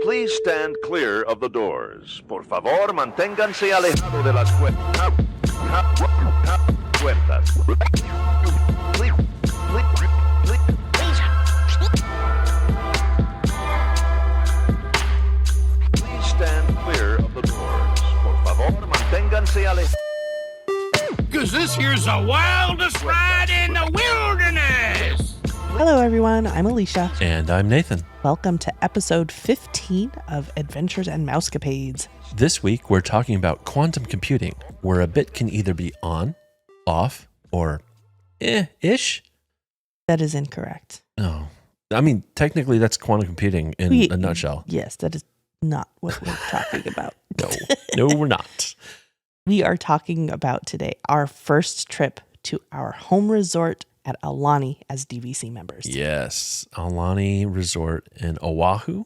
Please stand clear of the doors. Por favor, manténganse alejado de las puertas. Please stand clear of the doors. Por favor, manténganse alejados. Because this here's the wildest ride in the wilderness. Hello, everyone. I'm Alicia. And I'm Nathan. Welcome to episode 15 of Adventures and Mousecapades. This week, we're talking about quantum computing, where a bit can either be on, off, or ish. That is incorrect. No. I mean, technically, that's quantum computing in a nutshell. Yes, that is not what we're talking about. No, we're not. We are talking about today our first trip to our home resort at Aulani as DVC members. Yes, Aulani Resort in Oahu,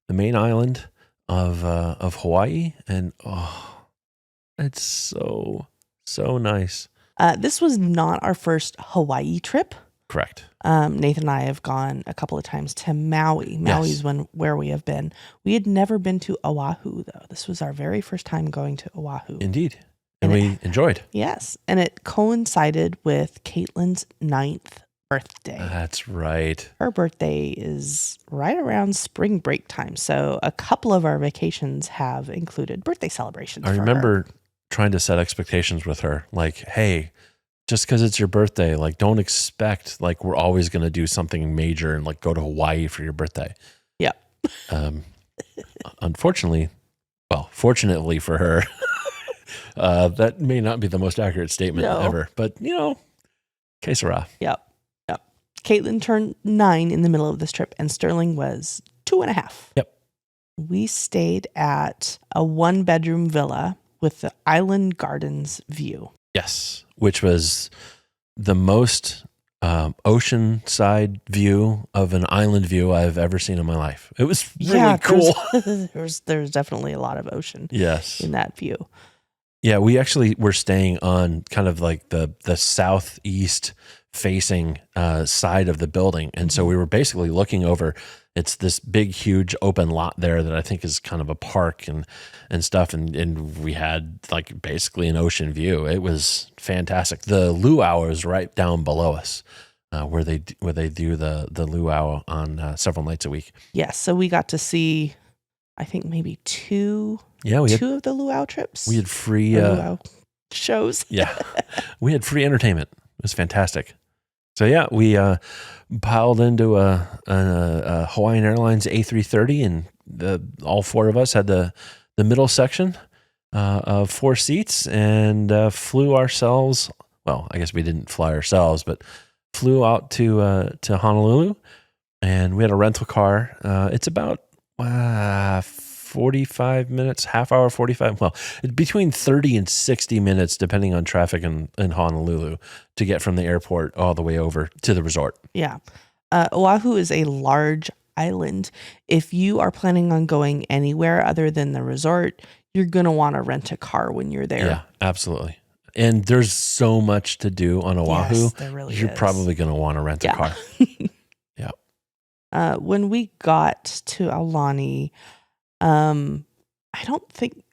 the main island of Hawaii, and it's so nice. This was not our first Hawaii trip. Correct. Nathan and I have gone a couple of times to Maui. Maui's where we have been. We had never been to Oahu, though. This was our very first time going to Oahu. Indeed. And we enjoyed. Yes. And it coincided with Caitlin's 9th birthday. That's right. Her birthday is right around spring break time. So a couple of our vacations have included birthday celebrations. I remember trying to set expectations with her. Like, hey, just because it's your birthday, like, don't expect like we're always going to do something major and like go to Hawaii for your birthday. Yeah. Fortunately for her, that may not be the most accurate statement ever, but que sera. Yep. Caitlin turned 9 in the middle of this trip, and Sterling was 2.5. Yep. We stayed at a 1-bedroom villa with the island gardens view. Yes, which was the most ocean-side view of an island view I've ever seen in my life. It was really cool. There's definitely a lot of ocean. Yes. In that view. Yeah, we actually were staying on kind of like the southeast facing side of the building. And so we were basically looking over, it's this big, huge open lot there that I think is kind of a park and stuff. And we had like basically an ocean view. It was fantastic. The luau is right down below us where they do the luau on several nights a week. Yes. So we got to see, I think maybe two of the luau trips. We had free luau shows. Yeah, we had free entertainment. It was fantastic. So yeah, we piled into a Hawaiian Airlines A330, and all four of us had the middle section of 4 seats, and flew ourselves. Well, I guess we didn't fly ourselves, but flew out to Honolulu, and we had a rental car. It's about 45 minutes, half hour, 45. Well, between 30 and 60 minutes, depending on traffic in Honolulu, to get from the airport all the way over to the resort. Yeah. Oahu is a large island. If you are planning on going anywhere other than the resort, you're going to want to rent a car when you're there. Yeah, absolutely. And there's so much to do on Oahu. Yes, there really You're is. probably going to want to rent a car. Yeah. When we got to Aulani, I don't think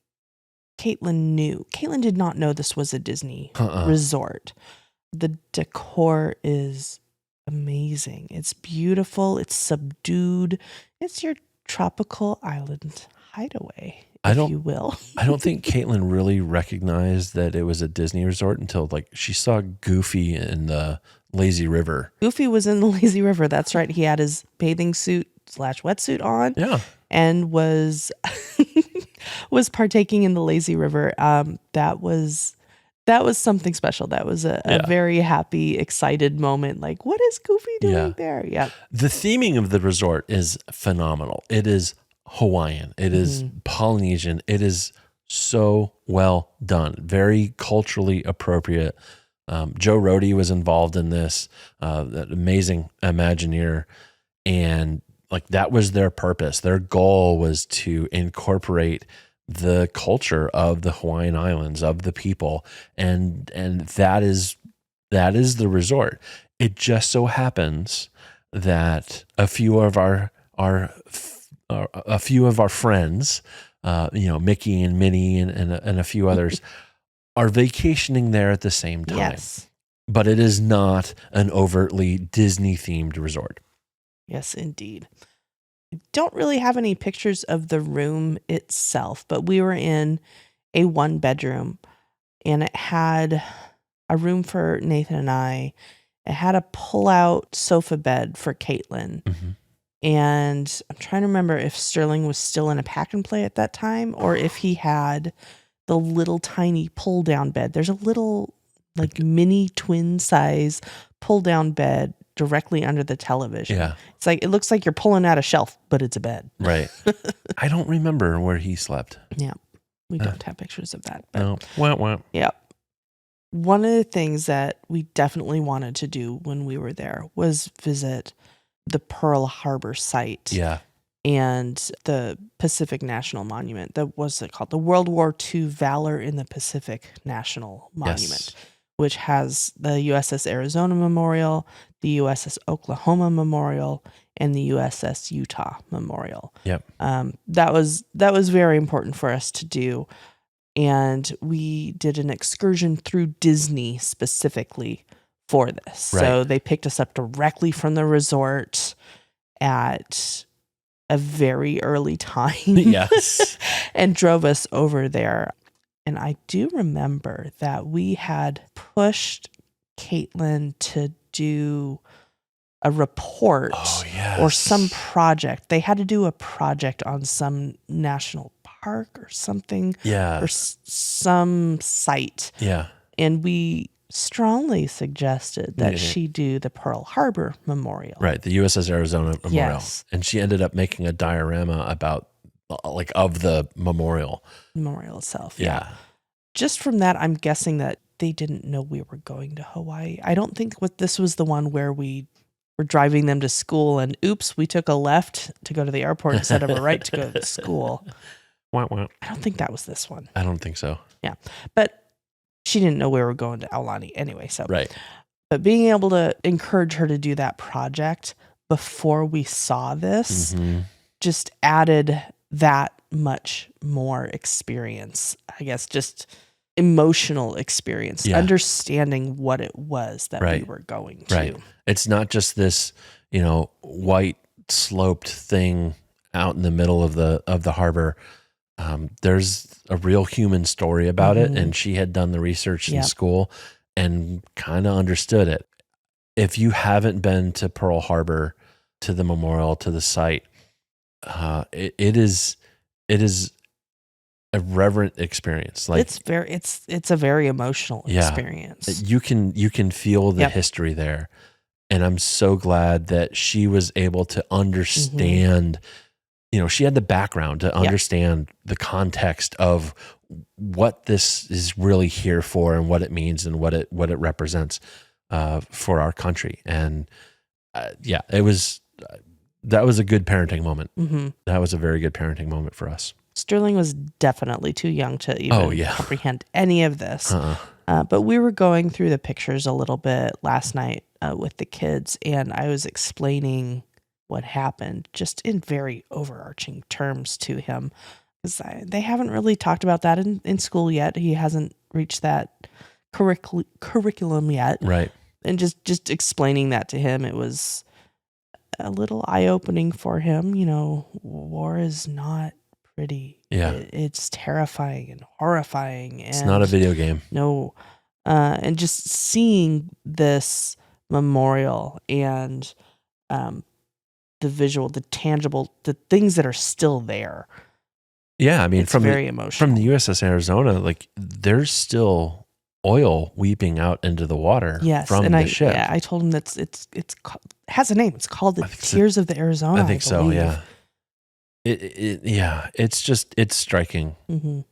Caitlin knew. Caitlin did not know this was a Disney resort. The decor is amazing. It's beautiful. It's subdued. It's your tropical island hideaway, if you will. I don't think Caitlin really recognized that it was a Disney resort until like she saw Goofy in the lazy river. Goofy was in the lazy river. That's right. He had his bathing suit / wetsuit on. Yeah. And was partaking in the lazy river. That was something special. That was a very happy, excited moment. Like, what is Goofy doing there? Yeah. The theming of the resort is phenomenal. It is Hawaiian. It is Polynesian. It is so well done. Very culturally appropriate. Joe Rohde was involved in this, that amazing Imagineer, and like that was their purpose. Their goal was to incorporate the culture of the Hawaiian Islands, of the people, and that is the resort. It just so happens that a few of our a few of our friends, Mickey and Minnie and a few others are vacationing there at the same time. Yes. But it is not an overtly Disney-themed resort. Yes, indeed. I don't really have any pictures of the room itself, but we were in a 1-bedroom, and it had a room for Nathan and I. It had a pull-out sofa bed for Caitlin. Mm-hmm. And I'm trying to remember if Sterling was still in a pack and play at that time or if he had the little tiny pull-down bed. There's a little like mini twin size pull-down bed directly under the television. Yeah. It's like, it looks like you're pulling out a shelf, but it's a bed. Right. I don't remember where he slept. Yeah. We don't have pictures of that. But No. Wah. yeah. One of the things that we definitely wanted to do when we were there was visit the Pearl Harbor site. Yeah. And the Pacific National Monument. What's it called? The World War II Valor in the Pacific National Monument, which has the USS Arizona Memorial, the USS Oklahoma Memorial, and the USS Utah Memorial. Yep. That was very important for us to do. And we did an excursion through Disney specifically for this. Right. So they picked us up directly from the resort at a very early time. Yes. And drove us over there. And I do remember that we had pushed Caitlin to do a report or some project. They had to do a project on some national park or something. Yeah. Or some site. Yeah. And we strongly suggested that she do the Pearl Harbor Memorial. Right, the USS Arizona Memorial. Yes. And she ended up making a diorama about, of the memorial. Memorial itself. Yeah. Just from that, I'm guessing that they didn't know we were going to Hawaii. I don't think this was the one where we were driving them to school and oops, we took a left to go to the airport instead of a right to go to school. Wah, wah. I don't think that was this one. I don't think so. Yeah. But she didn't know we were going to Aulani anyway. So, right. But being able to encourage her to do that project before we saw this just added that much more experience, I guess, just emotional experience, understanding what it was that we were going to. Right. It's not just this, white sloped thing out in the middle of the harbor. There's a real human story about it, and she had done the research in school and kind of understood it. If you haven't been to Pearl Harbor, to the memorial, to the site, it is a reverent experience. Like it's a very emotional experience. You can feel the history there, and I'm so glad that she was able to understand. She had the background to understand the context of what this is really here for and what it means and what it represents for our country. And that was a good parenting moment. That was a very good parenting moment for us. Sterling was definitely too young to even comprehend any of this. But we were going through the pictures a little bit last night with the kids, and I was explaining what happened just in very overarching terms to him, because they haven't really talked about that in school yet. He hasn't reached that curriculum yet. Right. And just explaining that to him, it was a little eye-opening for him. War is not pretty. Yeah. It's terrifying and horrifying. And it's not a video game. No. And just seeing this memorial and the visual, the tangible, the things that are still there. Yeah, I mean, it's very emotional. From the USS Arizona, like there's still oil weeping out into the water from the ship. Yeah, I told him that it has a name. It's called the Tears of the Arizona. I think so. Yeah. It's striking. It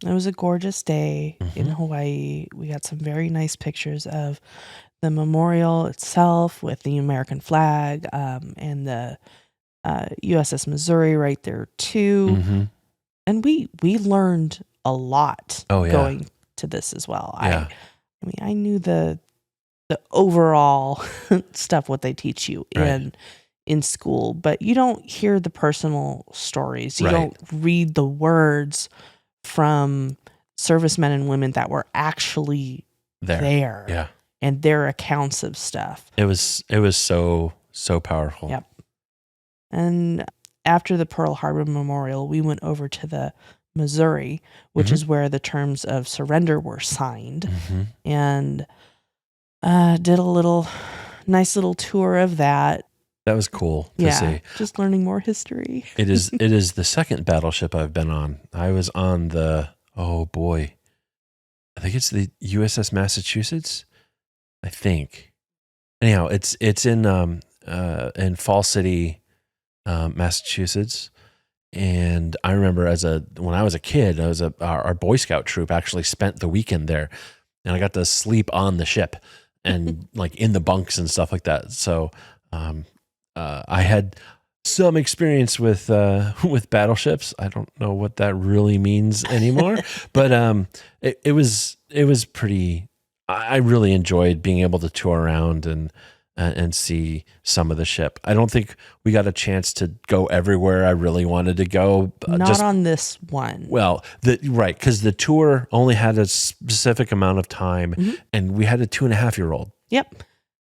was a gorgeous day in Hawaii. We got some very nice pictures of the memorial itself with the American flag and the USS Missouri right there too. And we learned a lot going to this as well. Yeah. I knew the overall stuff, what they teach you in in school, but you don't hear the personal stories. You Right. don't read the words from servicemen and women that were actually there Yeah. and their accounts of stuff. It was so powerful. Yep. And after the Pearl Harbor Memorial, we went over to the Missouri, which Mhm. is where the terms of surrender were signed, Mhm. and did a nice little tour of that. That was cool to see. Just learning more history. It is the second battleship I've been on. I was on the, oh boy, I think it's the USS Massachusetts. I think. Anyhow, it's in Fall City, Massachusetts. And I remember when I was a kid, our Boy Scout troop actually spent the weekend there, and I got to sleep on the ship and like in the bunks and stuff like that. So I had some experience with battleships. I don't know what that really means anymore, but it was pretty. I really enjoyed being able to tour around and see some of the ship. I don't think we got a chance to go everywhere I really wanted to go. Not on this one. Well, right, because the tour only had a specific amount of time, and we had a 2.5-year-old. Yep.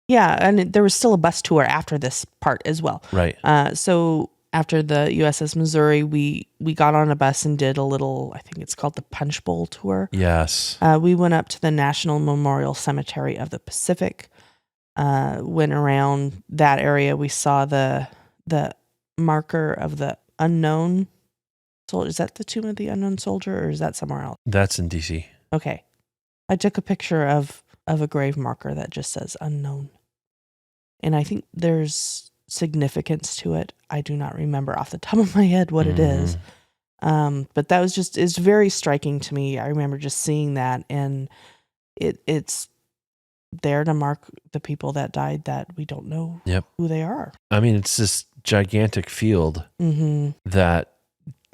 Yeah, and there was still a bus tour after this part as well. Right. So after the USS Missouri, we got on a bus and did a little, I think it's called the Punch Bowl tour. Yes. We went up to the National Memorial Cemetery of the Pacific. Went around that area. We saw the marker of the unknown soldier. Is that the Tomb of the Unknown Soldier, or is that somewhere else? That's in DC. Okay. I took a picture of a grave marker that just says unknown. And I think there's significance to it. I do not remember off the top of my head what it is. But that was it's very striking to me. I remember just seeing that, and it's there to mark the people that died that we don't know who they are. I mean, it's this gigantic field that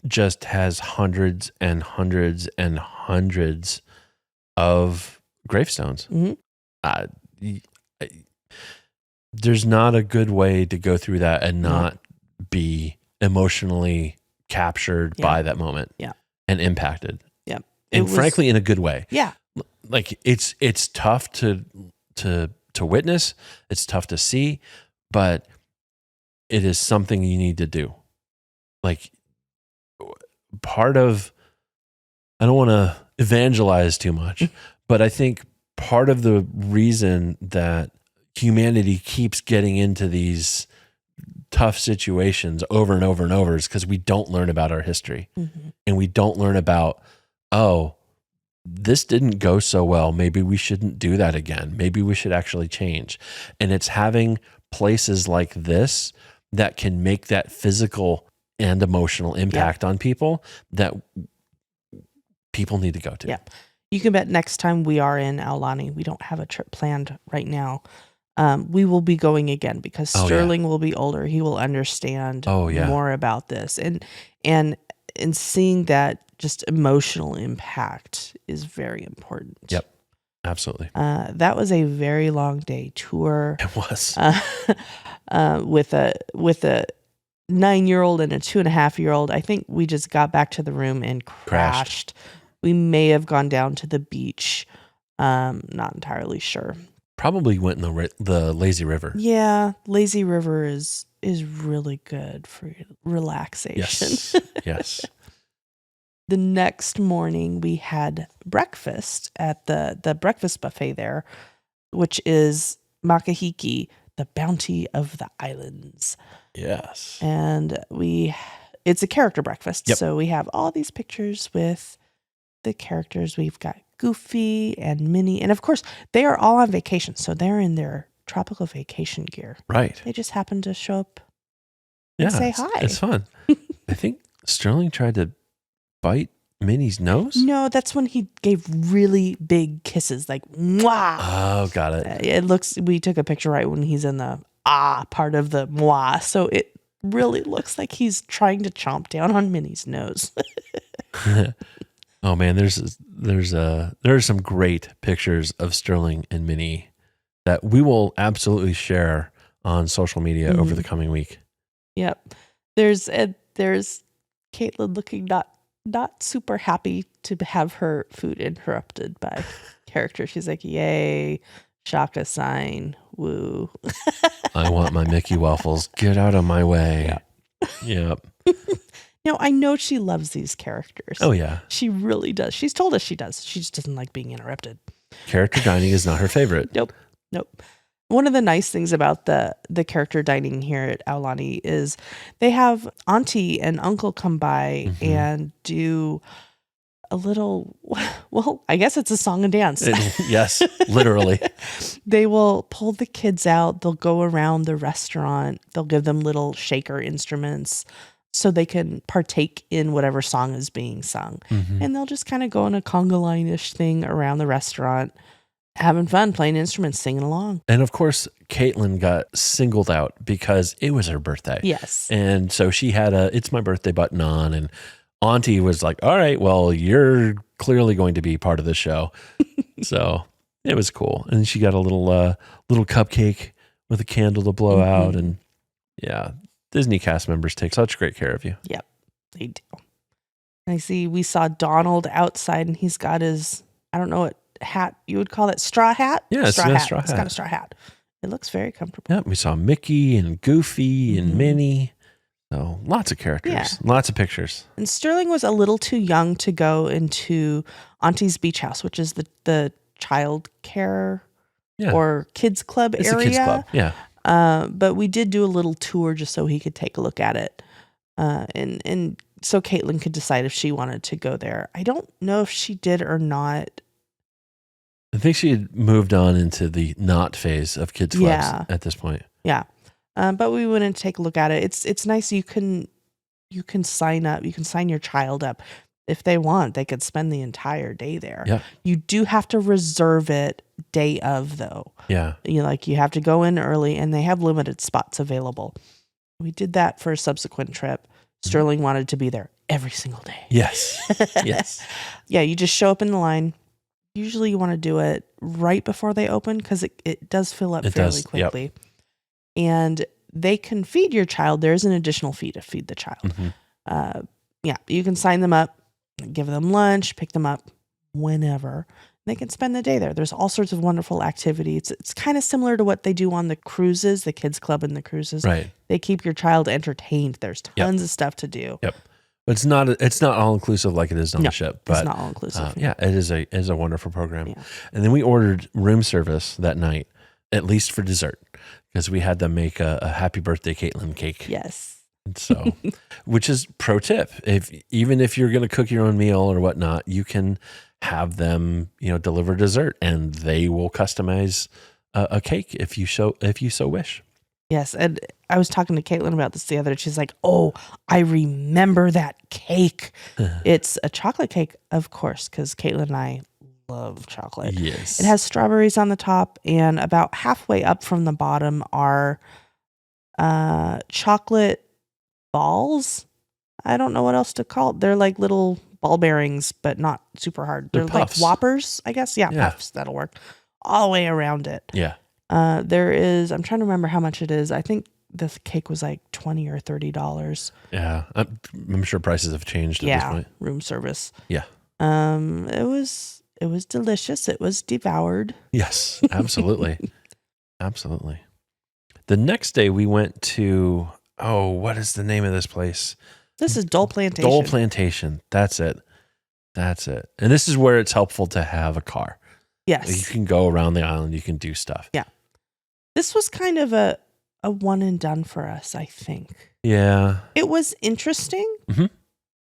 just has hundreds and hundreds and hundreds of gravestones. There's not a good way to go through that and not be emotionally captured by that moment and impacted. Yeah. And frankly, in a good way. Yeah. Like it's tough to witness. It's tough to see, but it is something you need to do. Like I don't want to evangelize too much, but I think part of the reason that humanity keeps getting into these tough situations over and over and over is because we don't learn about our history, and we don't learn about, this didn't go so well. Maybe we shouldn't do that again. Maybe we should actually change. And it's having places like this that can make that physical and emotional impact on people that people need to go to. Yeah. You can bet next time we are in Aulani, we don't have a trip planned right now. We will be going again because Sterling will be older. He will understand more about this. And seeing that just emotional impact is very important. Yep. Absolutely. That was a very long day tour. It was. With a 9-year-old and a 2.5-year-old. I think we just got back to the room and crashed. We may have gone down to the beach. Not entirely sure. Probably went in the lazy river. Yeah, lazy river is really good for relaxation. Yes. Yes. The next morning we had breakfast at the breakfast buffet there, which is makahiki, the bounty of the islands. Yes. And it's a character breakfast. Yep. So we have all these pictures with the characters. We've got Goofy and Minnie. And of course, they are all on vacation. So they're in their tropical vacation gear. Right. They just happen to show up and say hi. It's fun. I think Sterling tried to bite Minnie's nose. No, that's when he gave really big kisses, like mwah. Oh, got it. We took a picture right when he's in the part of the mwah. So it really looks like he's trying to chomp down on Minnie's nose. Oh man, there are some great pictures of Sterling and Minnie that we will absolutely share on social media over the coming week. Yep. There's Caitlin looking not super happy to have her food interrupted by character. She's like, yay, Shaka sign, woo. I want my Mickey waffles. Get out of my way. Yep. No, I know she loves these characters. Oh, yeah. She really does. She's told us she does. She just doesn't like being interrupted. Character dining is not her favorite. Nope. One of the nice things about the character dining here at Aulani is they have auntie and uncle come by and do a little, well, I guess it's a song and dance. Yes, literally. They will pull the kids out. They'll go around the restaurant. They'll give them little shaker instruments so they can partake in whatever song is being sung. And they'll just kind of go on a conga line-ish thing around the restaurant, having fun, playing instruments, singing along. And of course, Caitlin got singled out because it was her birthday. Yes. And so she had a "It's my birthday" button on, and Auntie was like, all right, well, you're clearly going to be part of the show. So it was cool. And she got a little cupcake with a candle to blow out. And yeah, Disney cast members take such great care of you. Yep, they do. I see we saw Donald outside and he's got his, I don't know what hat you would call it, straw hat? Yeah, straw hat. straw It's got hat. a straw hat. It looks very comfortable. Yeah, we saw Mickey and Goofy and Minnie. So lots of characters, lots of pictures. And Sterling was a little too young to go into Auntie's Beach House, which is the child care or kids club It's area. a kids club, yeah. But we did do a little tour just so he could take a look at it. And so Caitlin could decide if she wanted to go there. I don't know if she did or not. I think she had moved on into the not phase of kids clubs at this point. Yeah. But we went and take a look at it. It's nice. You can sign up. You can sign your child up if they want. They could spend the entire day there. Yeah. You do have to reserve it day of though. Yeah. You have to go in early and they have limited spots available. We did that for a subsequent trip. Sterling wanted to be there every single day. Yes. Yes. Yeah. You just show up in the line. Usually you want to do it right before they open because it does fill up fairly quickly. Yep. And they can feed your child. There's an additional fee to feed the child. You can sign them up, give them lunch, pick them up whenever. They can spend the day there. There's all sorts of wonderful activities. It's kind of similar to what they do on the cruises, the kids club and the cruises. Right. They keep your child entertained. There's tons of stuff to do. Yep. But it's not all inclusive like it is on the ship. But it's not all inclusive. yeah, it is a wonderful program. Yeah. And then we ordered room service that night, at least for dessert, because we had them make a happy birthday Caitlin cake. Yes. So, which is pro tip. Even if you're going to cook your own meal or whatnot, you can have them, deliver dessert, and they will customize a cake if you so wish. Yes, and I was talking to Caitlin about this the other day. She's like, "Oh, I remember that cake. It's a chocolate cake, of course, because Caitlin and I love chocolate. Yes, it has strawberries on the top, and about halfway up from the bottom are chocolate balls. I don't know what else to call it. They're like little ball bearings, but not super hard. They're like Whoppers, I guess. Yeah, puffs. That'll work all the way around it. Yeah. There is, I'm trying to remember how much it is. I think this cake was like $20 or $30. Yeah. I'm sure prices have changed at this point. Room service. Yeah. It was delicious. It was devoured. Yes, absolutely. Absolutely. The next day we went to, what is the name of this place? This is Dole Plantation. Dole Plantation. That's it. And this is where it's helpful to have a car. Yes. You can go around the island. You can do stuff. Yeah. This was kind of a one and done for us, I think. Yeah. It was interesting.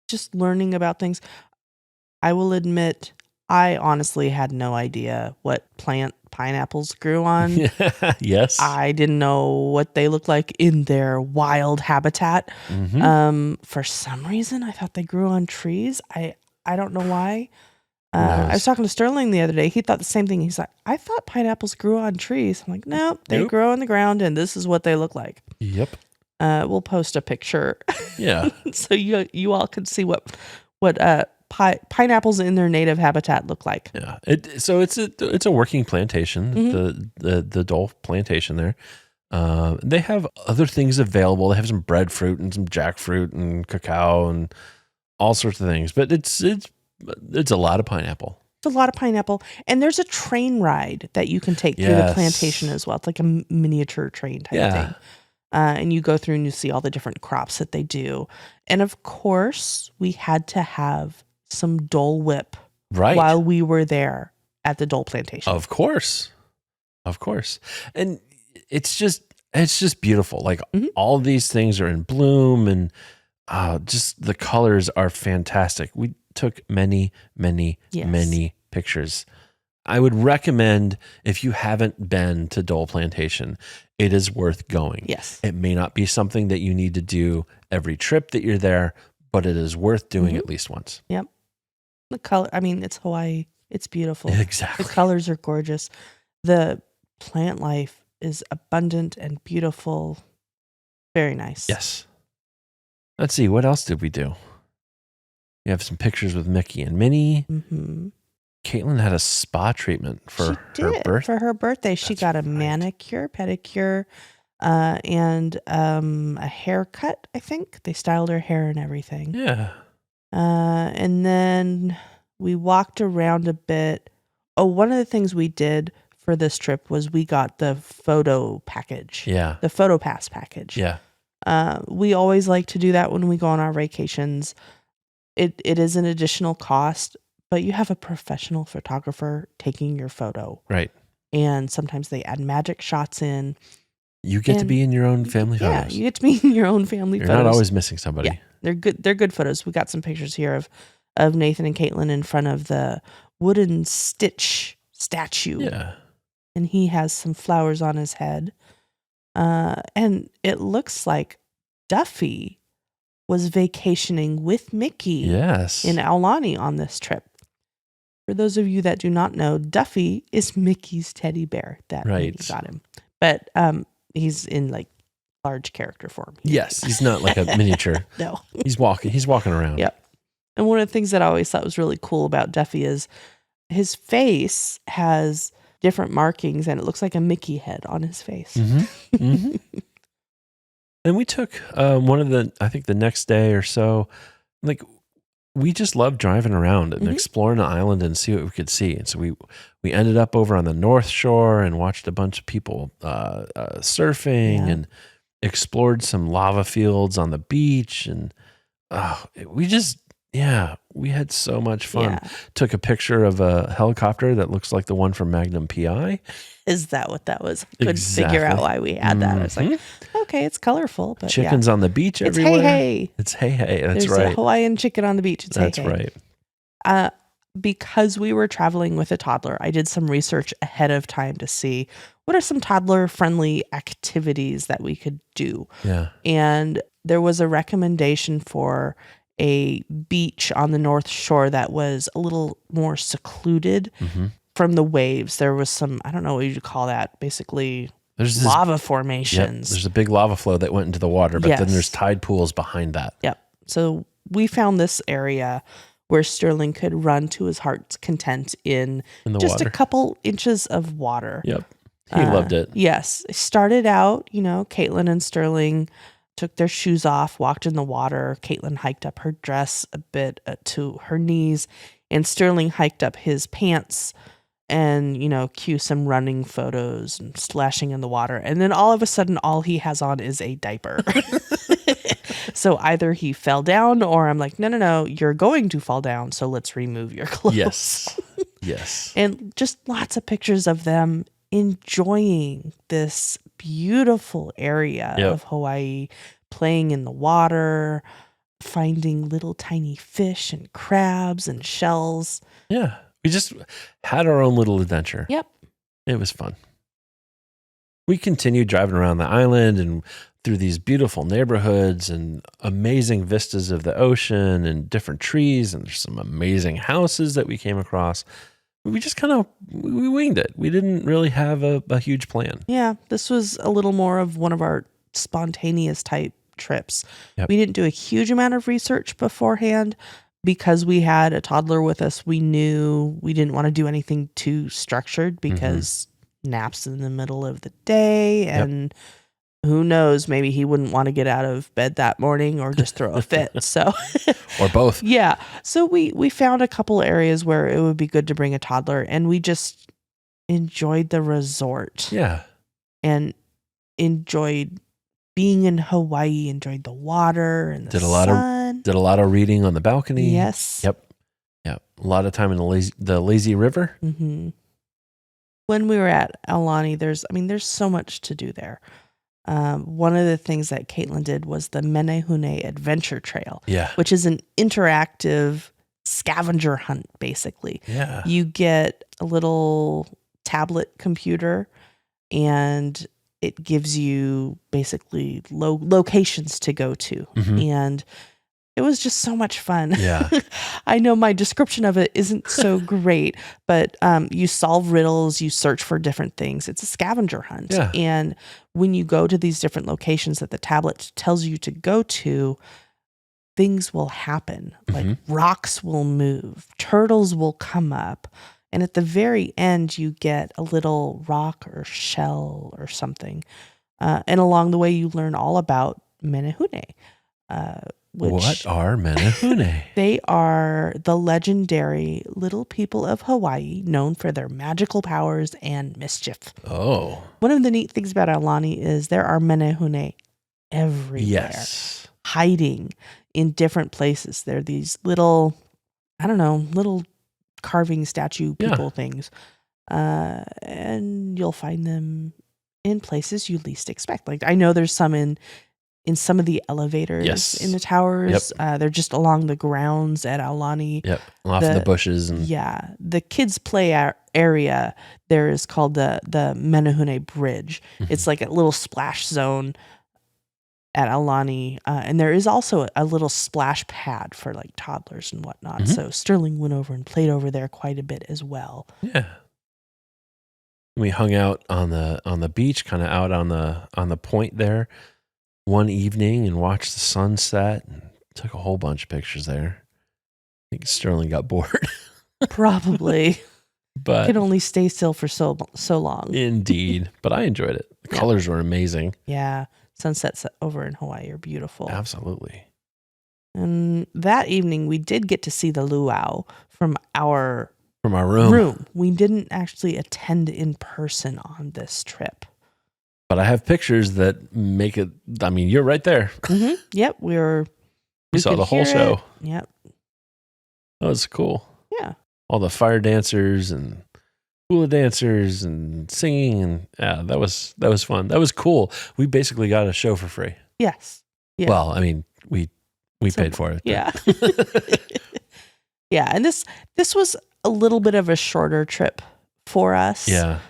Just learning about things. I will admit, I honestly had no idea what plant pineapples grew on. Yes. I didn't know what they looked like in their wild habitat. For some reason, I thought they grew on trees. I don't know why. I was talking to Sterling the other day. He thought the same thing. He's like, I thought pineapples grew on trees. I'm like, no, they grow on the ground, and this is what they look like. Yep. We'll post a picture. Yeah. So you all can see what pineapples in their native habitat look like. Yeah. So it's a working plantation, the Dole Plantation there. They have other things available. They have some breadfruit and some jackfruit and cacao and all sorts of things. But it's a lot of pineapple. It's a lot of pineapple. And there's a train ride that you can take through the plantation as well. It's like a miniature train type thing. And you go through and you see all the different crops that they do. And of course, we had to have some Dole Whip while we were there at the Dole plantation. Of course. And it's just beautiful. Like all these things are in bloom, and just the colors are fantastic. We took many pictures. I would recommend, if you haven't been to Dole Plantation, it is worth going. Yes. It may not be something that you need to do every trip that you're there, but it is worth doing at least once. Yep. The color, I mean, it's Hawaii. It's beautiful. Exactly. The colors are gorgeous. The plant life is abundant and beautiful. Very nice. Yes. Let's see. What else did we do? We have some pictures with Mickey and Minnie. Mm-hmm. Caitlin had a spa treatment for her birthday. For her birthday, she got a manicure, pedicure, and a haircut, I think. They styled her hair and everything. Yeah. And then we walked around a bit. Oh, one of the things we did for this trip was we got the photo package. Yeah. The photo pass package. Yeah. We always like to do that when we go on our vacations. It is an additional cost, but you have a professional photographer taking your photo. Right. And sometimes they add magic shots in. You get to be in your own family photos. Yeah, you get to be in your own family You're photos. not always missing somebody. Yeah, they're good photos. We got some pictures here of Nathan and Caitlin in front of the wooden Stitch statue. Yeah. And he has some flowers on his head. And it looks like Duffy was vacationing with Mickey in Aulani on this trip. For those of you that do not know, Duffy is Mickey's teddy bear that Mickey got him. But he's in like large character form. Yes, he's not like a miniature. No. He's walking around. Yep. And one of the things that I always thought was really cool about Duffy is his face has different markings and it looks like a Mickey head on his face. Mm-hmm. Mm-hmm. And we took I think the next day or so, like we just loved driving around and exploring the island and see what we could see. And so we ended up over on the North Shore and watched a bunch of people surfing and explored some lava fields on the beach. And we had so much fun. Yeah. Took a picture of a helicopter that looks like the one from Magnum PI. Is that what that was? I couldn't figure out why we had that. I was like, okay, it's colorful. But chickens on the beach everywhere. It's hey. It's hey. That's There's right. a Hawaiian chicken on the beach. It's That's hey. right. Because we were traveling with a toddler, I did some research ahead of time to see what are some toddler-friendly activities that we could do. Yeah. And there was a recommendation for a beach on the North Shore that was a little more secluded from the waves. There was some, I don't know what you'd call that, basically there's lava formations. Yep, there's a big lava flow that went into the water, but then there's tide pools behind that. Yep. So we found this area where Sterling could run to his heart's content in just water. a couple inches of water. Yep. He loved it. Yes. It started out, Caitlin and Sterling took their shoes off, walked in the water. Caitlin hiked up her dress a bit to her knees, and Sterling hiked up his pants and, cue some running photos and splashing in the water. And then all of a sudden, all he has on is a diaper. So either he fell down or I'm like, no, you're going to fall down. So let's remove your clothes. Yes. And just lots of pictures of them enjoying this beautiful area of Hawaii, playing in the water, finding little tiny fish and crabs and shells. Yeah. We just had our own little adventure. Yep. It was fun. We continued driving around the island and through these beautiful neighborhoods and amazing vistas of the ocean and different trees. And there's some amazing houses that we came across. We just we winged it. We didn't really have a huge plan. Yeah. This was a little more of one of our spontaneous type trips. Yep. We didn't do a huge amount of research beforehand because we had a toddler with us. We knew we didn't want to do anything too structured because naps in the middle of the day and who knows? Maybe he wouldn't want to get out of bed that morning or just throw a fit. So, Or both. yeah. So we found a couple areas where it would be good to bring a toddler, and we just enjoyed the resort. Yeah. And enjoyed being in Hawaii, enjoyed the water and the Did a lot of reading on the balcony. Yes. Yep. Yep. A lot of time in the lazy river. Mm-hmm. When we were at Aulani, there's so much to do there. One of the things that Caitlin did was the Menehune Adventure Trail, Yeah. which is an interactive scavenger hunt, basically. Yeah. You get a little tablet computer, and it gives you basically locations to go to. Mhm. And it was just so much fun. Yeah. I know my description of it isn't so great, but you solve riddles, you search for different things. It's a scavenger hunt. Yeah. And when you go to these different locations that the tablet tells you to go to, things will happen. Like rocks will move, turtles will come up. And at the very end, you get a little rock or shell or something. And along the way, you learn all about Menehune. What are Menehune? They are the legendary little people of Hawaii, known for their magical powers and mischief. Oh. One of the neat things about Aulani is there are Menehune everywhere. Yes. Hiding in different places. They're these little carving statue people things. And you'll find them in places you least expect. Like, I know there's some in some of the elevators in the towers. They're just along the grounds at Aulani. Yep. Off in the bushes. And yeah. The kids play area there is called the Menehune Bridge. It's like a little splash zone at Aulani. And there is also a little splash pad for like toddlers and whatnot. So Sterling went over and played over there quite a bit as well. Yeah. We hung out on the beach, kind of out on the point there one evening and watched the sunset and took a whole bunch of pictures there. I think Sterling got bored. Probably. But can only stay still for so long. Indeed. But I enjoyed it. The colors were amazing. Yeah. Sunsets over in Hawaii are beautiful. Absolutely. And that evening we did get to see the luau from our room. We didn't actually attend in person on this trip. But I have pictures that make it, I mean, you're right there. Yep. We saw the whole show. Yep. That was cool. Yeah. All the fire dancers and hula dancers and singing. And yeah, that was fun. That was cool. We basically got a show for free. Yes. Yeah. Well, I mean, we paid for it. Yeah. Yeah. And this was a little bit of a shorter trip for us. Yeah.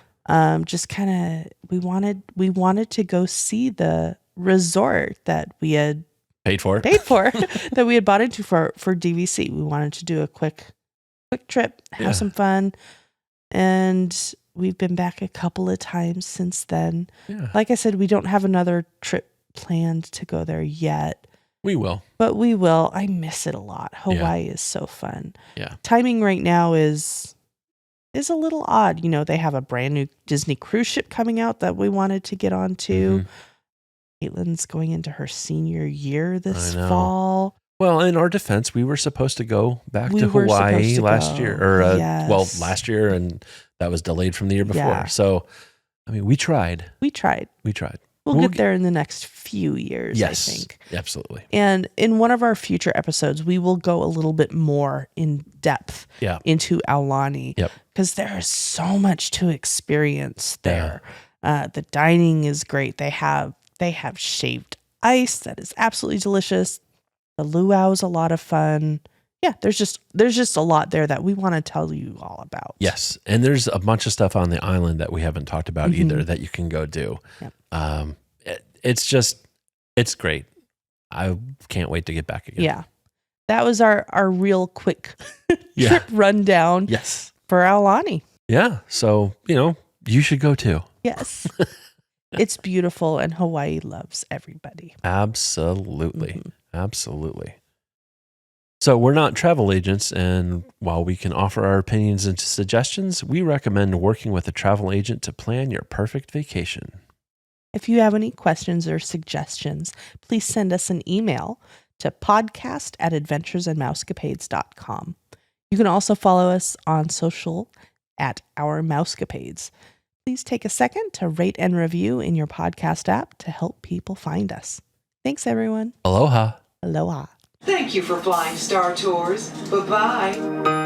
Just kind of, we wanted to go see the resort that we had paid for that we had bought into for DVC. We wanted to do a quick trip, have some fun. And we've been back a couple of times since then. Yeah. Like I said, we don't have another trip planned to go there yet. We will. But we will. I miss it a lot. Hawaii is so fun. Yeah. Timing right now is a little odd. You know, they have a brand new Disney cruise ship coming out that we wanted to get onto. Caitlin's going into her senior year this fall. Well, in our defense, we were supposed to go back to Hawaii last year, last year, and that was delayed from the year before. Yeah. So, I mean, we tried. We'll get there in the next few years, I think. Absolutely. And in one of our future episodes, we will go a little bit more in depth into Aulani. Yep. Because there is so much to experience there. The dining is great. They have shaved ice that is absolutely delicious. The luau is a lot of fun. Yeah, there's just a lot there that we want to tell you all about. Yes, and there's a bunch of stuff on the island that we haven't talked about either that you can go do. Yep. It's great. I can't wait to get back again. Yeah, that was our real quick trip rundown. Yes, for Aulani. Yeah, so you should go too. Yes. It's beautiful, and Hawaii loves everybody. Absolutely. Absolutely. So we're not travel agents, and while we can offer our opinions and suggestions, we recommend working with a travel agent to plan your perfect vacation. If you have any questions or suggestions, please send us an email to podcast@adventuresandmousecapades.com. You can also follow us on social at Our Mousecapades. Please take a second to rate and review in your podcast app to help people find us. Thanks, everyone. Aloha. Aloha. Thank you for flying Star Tours. Bye-bye.